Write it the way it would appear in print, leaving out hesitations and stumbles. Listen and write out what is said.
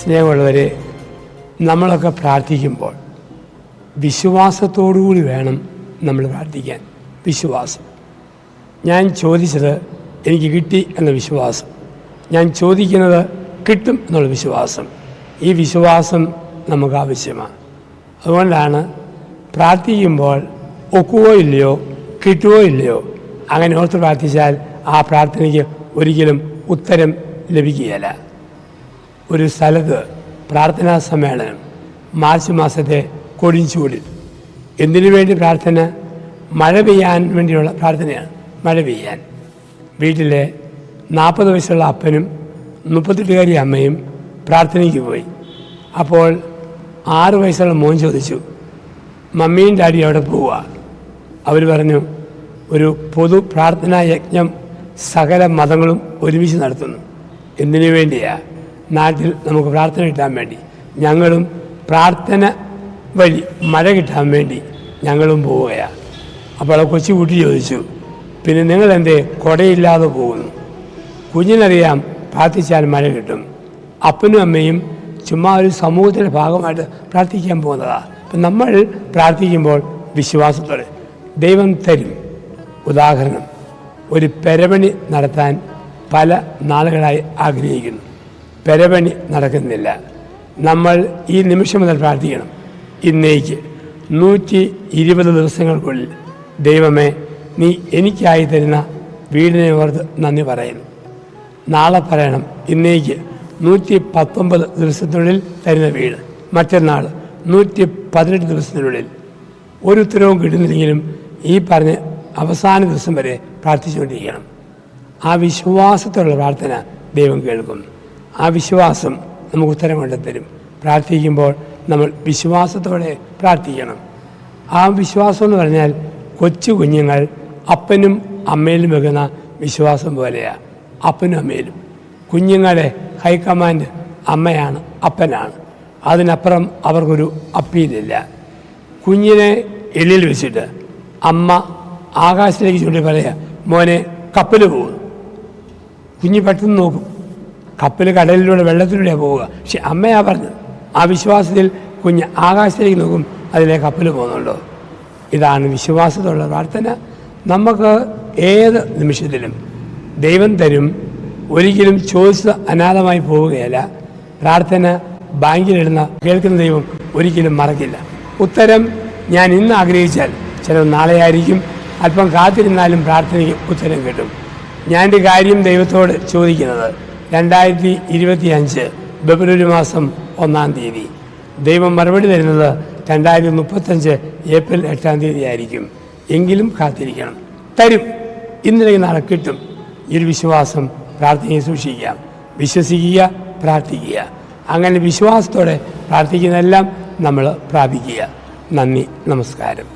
സ്നേഹമുള്ളവരെ, നമ്മളൊക്കെ പ്രാർത്ഥിക്കുമ്പോൾ വിശ്വാസത്തോടുകൂടി വേണം നമ്മൾ പ്രാർത്ഥിക്കാൻ. വിശ്വാസം. ഞാൻ ചോദിച്ചത് എനിക്ക് കിട്ടി എന്ന വിശ്വാസം, ഞാൻ ചോദിക്കുന്നത് കിട്ടും എന്നുള്ള വിശ്വാസം, ഈ വിശ്വാസം നമുക്ക് ആവശ്യമാണ്. അതുകൊണ്ടാണ് പ്രാർത്ഥിക്കുമ്പോൾ ഒക്കുവോ ഇല്ലയോ, കിട്ടുവോ ഇല്ലയോ, അങ്ങനെ ഓർത്ത് പ്രാർത്ഥിച്ചാൽ ആ പ്രാർത്ഥനയ്ക്ക് ഒരിക്കലും ഉത്തരം ലഭിക്കുകയില്ല. ഒരു സ്ഥലത്ത് പ്രാർത്ഥനാ സമ്മേളനം മാർച്ച് മാസത്തെ കൊടുംചൂടിൽ. എന്തിനു വേണ്ടി പ്രാർത്ഥന? മഴ പെയ്യാൻ വേണ്ടിയുള്ള പ്രാർത്ഥനയാണ്. മഴ പെയ്യാൻ. വീട്ടിലെ 40 വയസ്സുള്ള അപ്പനും 38കാരി അമ്മയും പ്രാർത്ഥനയ്ക്ക് പോയി. അപ്പോൾ 6 വയസ്സുള്ള മോൻ ചോദിച്ചു, മമ്മിയും ഡാഡി അവിടെ പോവുക? അവർ പറഞ്ഞു, ഒരു പൊതു പ്രാർത്ഥനാ യജ്ഞം സകല മതങ്ങളും ഒരുമിച്ച് നടത്തുന്നു. എന്തിനു വേണ്ടിയാ? നാട്ടിൽ നമുക്ക് പ്രാർത്ഥന കിട്ടാൻ വേണ്ടി. ഞങ്ങളും പ്രാർത്ഥന വഴി മഴ കിട്ടാൻ വേണ്ടി ഞങ്ങളും പോവുകയാണ്. അപ്പോൾ ആ കൊച്ചുകുട്ടി ചോദിച്ചു, പിന്നെ നിങ്ങളെന്തേ കുടയില്ലാതെ പോകുന്നു? കുഞ്ഞിനറിയാം പ്രാർത്ഥിച്ചാൽ മഴ കിട്ടും. അപ്പനും അമ്മയും ചുമ്മാ ഒരു സമൂഹത്തിൻ്റെ ഭാഗമായിട്ട് പ്രാർത്ഥിക്കാൻ പോകുന്നതാണ്. അപ്പം നമ്മൾ പ്രാർത്ഥിക്കുമ്പോൾ വിശ്വാസത്തോടെ ദൈവം തരും. ഉദാഹരണം, ഒരു പെരപണി നടത്താൻ പല നാളുകളായി ആഗ്രഹിക്കുന്നു, പെരപണി നടക്കുന്നില്ല. നമ്മൾ ഈ നിമിഷം മുതൽ പ്രാർത്ഥിക്കണം. ഇന്നേക്ക് 120 ദിവസങ്ങൾക്കുള്ളിൽ ദൈവമേ, നീ എനിക്കായി തരുന്ന വീടിനെ ഓർത്ത് നന്ദി പറയുന്നു. നാളെ പറയണം, ഇന്നേക്ക് 119 ദിവസത്തിനുള്ളിൽ തരുന്ന വീട്. മറ്റന്നാൾ 118 ദിവസത്തിനുള്ളിൽ. ഒരു ഉത്തരവും കിട്ടുന്നില്ലെങ്കിലും ഈ പറഞ്ഞ് അവസാന ദിവസം വരെ പ്രാർത്ഥിച്ചുകൊണ്ടിരിക്കണം. ആ വിശ്വാസത്തോടുള്ള പ്രാർത്ഥന ദൈവം കേൾക്കും. ആ വിശ്വാസം നമുക്ക് ഉത്തരം കൊണ്ടുതരും. പ്രാർത്ഥിക്കുമ്പോൾ നമ്മൾ വിശ്വാസത്തോടെ പ്രാർത്ഥിക്കണം. ആ വിശ്വാസം എന്ന് പറഞ്ഞാൽ കൊച്ചു കുഞ്ഞുങ്ങൾ അപ്പനും അമ്മയിലും വെക്കുന്ന വിശ്വാസം പോലെയാണ്. അപ്പനും അമ്മയിലും കുഞ്ഞുങ്ങളെ ഹൈക്കമാൻഡ് അമ്മയാണ്, അപ്പനാണ്. അതിനപ്പുറം അവർക്കൊരു അപ്പീലില്ല. കുഞ്ഞിനെ എളിയിൽ വെച്ചിട്ട് അമ്മ ആകാശത്തിലേക്ക് ചൂണ്ടി പറയുക, മോനെ കപ്പൽ പോകുന്നു. കുഞ്ഞ് പെട്ടെന്ന് നോക്കും, കപ്പൽ കടലിലൂടെ വെള്ളത്തിലൂടെയാണ് പോവുക. പക്ഷെ അമ്മയാ പറഞ്ഞത്. ആ വിശ്വാസത്തിൽ കുഞ്ഞ് ആകാശത്തിലേക്ക് നോക്കും, അതിലെ കപ്പൽ പോകുന്നുണ്ടോ? ഇതാണ് വിശ്വാസത്തോടുള്ള പ്രാർത്ഥന. നമുക്ക് ഏത് നിമിഷത്തിലും ദൈവം തരും. ഒരിക്കലും ചോദിച്ചത് അനാഥമായി പോവുകയല്ല. പ്രാർത്ഥന ബാങ്കിലിടുന്ന കേൾക്കുന്ന ദൈവം ഒരിക്കലും മറക്കില്ല. ഉത്തരം ഞാൻ ഇന്ന് ആഗ്രഹിച്ചാൽ ചിലപ്പോൾ നാളെ ആയിരിക്കും. അല്പം കാത്തിരുന്നാലും പ്രാർത്ഥനയ്ക്ക് ഉത്തരം കിട്ടും. ഞാനൊരു കാര്യം ദൈവത്തോട് ചോദിക്കുന്നത് 2025 ഫെബ്രുവരി മാസം 1-ാം തീയതി. ദൈവം മറുപടി തരുന്നത് 2035 ഏപ്രിൽ 8-ാം തീയതി ആയിരിക്കും. എങ്കിലും കാത്തിരിക്കണം. തരും. ഇന്നലെ നാളെ കിട്ടും. ഈ ഒരു വിശ്വാസം പ്രാർത്ഥനയെ സൂക്ഷിക്കാം. വിശ്വസിക്കുക, പ്രാർത്ഥിക്കുക. അങ്ങനെ വിശ്വാസത്തോടെ പ്രാർത്ഥിക്കുന്നതെല്ലാം നമ്മൾ പ്രാപിക്കുക. നന്ദി, നമസ്കാരം.